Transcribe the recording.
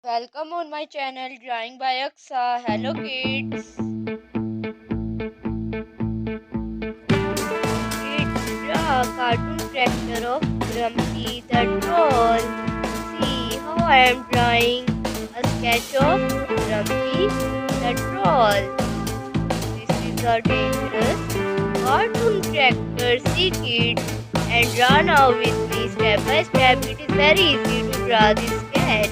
Welcome on my channel Drawing by Aqsa. Hello kids. Kids, draw a cartoon character of Grumpy the troll. See how I am drawing a sketch of Grumpy the troll. This is a dangerous cartoon character. See kids and draw now with me step by step. It is very easy to draw this sketch.